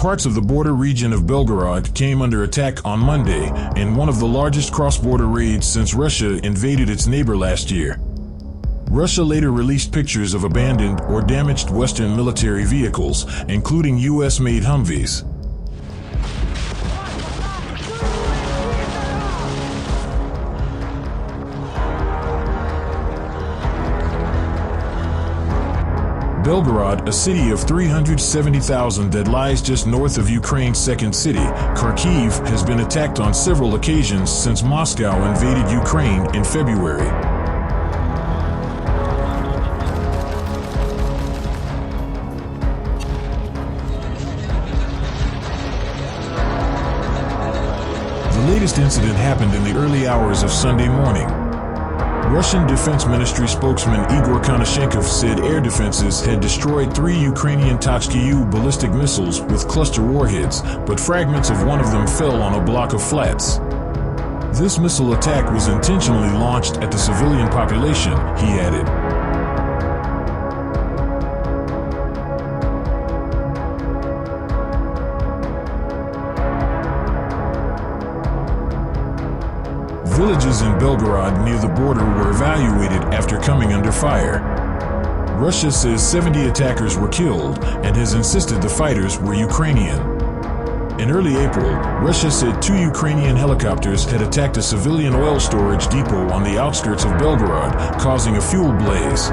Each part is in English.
Parts of the border region of Belgorod came under attack on Monday in one of the largest cross-border raids since Russia invaded its neighbor last year. Russia later released pictures of abandoned or damaged Western military vehicles, including US-made Humvees. Belgorod, a city of 370,000 that lies just north of Ukraine's second city, Kharkiv, has been attacked on several occasions since Moscow invaded Ukraine in February. The latest incident happened in the early hours of Sunday morning. Russian Defense Ministry spokesman Igor Konashenkov said air defenses had destroyed 3 Ukrainian Tochka-U ballistic missiles with cluster warheads, but fragments of one of them fell on a block of flats. This missile attack was intentionally launched at the civilian population, he added. Villages in Belgorod near the border were evacuated after coming under fire. Russia says 70 attackers were killed and has insisted the fighters were Ukrainian. In early April, Russia said 2 Ukrainian helicopters had attacked a civilian oil storage depot on the outskirts of Belgorod, causing a fuel blaze.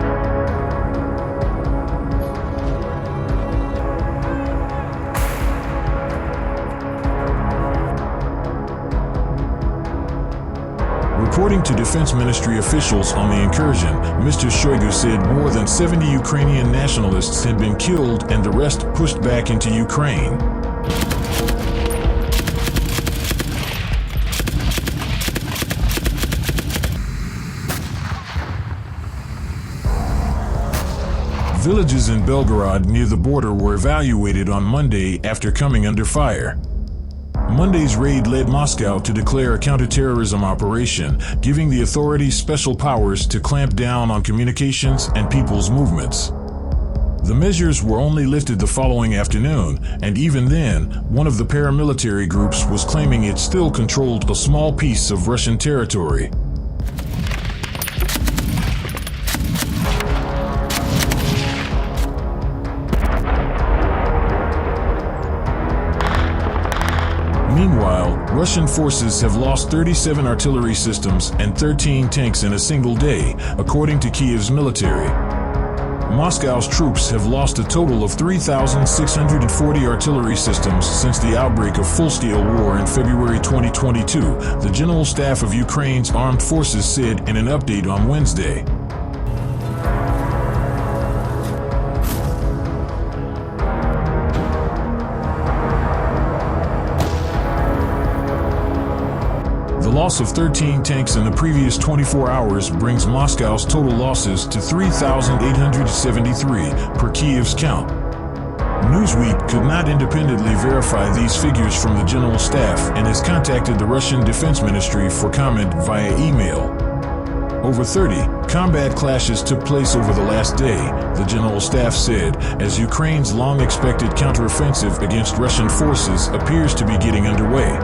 According to Defense Ministry officials on the incursion, Mr. Shoigu said more than 70 Ukrainian nationalists had been killed and the rest pushed back into Ukraine. Villages in Belgorod near the border were evacuated on Monday after coming under fire. Monday's raid led Moscow to declare a counterterrorism operation, giving the authorities special powers to clamp down on communications and people's movements. The measures were only lifted the following afternoon, and even then, one of the paramilitary groups was claiming it still controlled a small piece of Russian territory. Meanwhile, Russian forces have lost 37 artillery systems and 13 tanks in a single day, according to Kiev's military. Moscow's troops have lost a total of 3,640 artillery systems since the outbreak of full-scale war in February 2022, the General Staff of Ukraine's Armed Forces said in an update on Wednesday. The loss of 13 tanks in the previous 24 hours brings Moscow's total losses to 3,873 per Kiev's count. Newsweek could not independently verify these figures from the General Staff and has contacted the Russian Defense Ministry for comment via email. Over 30 combat clashes took place over the last day, the General Staff said, as Ukraine's long-expected counteroffensive against Russian forces appears to be getting underway.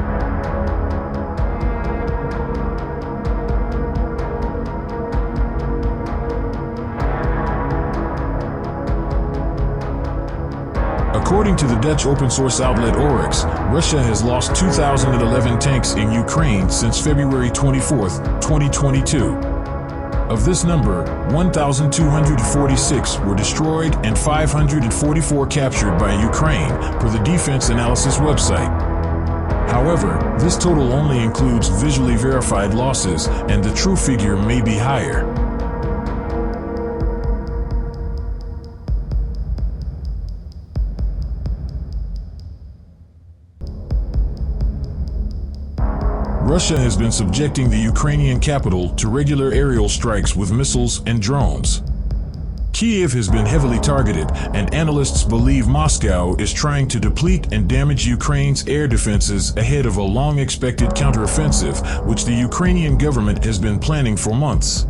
According to the Dutch open-source outlet Oryx, Russia has lost 2,011 tanks in Ukraine since February 24, 2022. Of this number, 1,246 were destroyed and 544 captured by Ukraine, per the Defense Analysis website. However, this total only includes visually verified losses, and the true figure may be higher. Russia has been subjecting the Ukrainian capital to regular aerial strikes with missiles and drones. Kiev has been heavily targeted, and analysts believe Moscow is trying to deplete and damage Ukraine's air defenses ahead of a long-expected counteroffensive, which the Ukrainian government has been planning for months.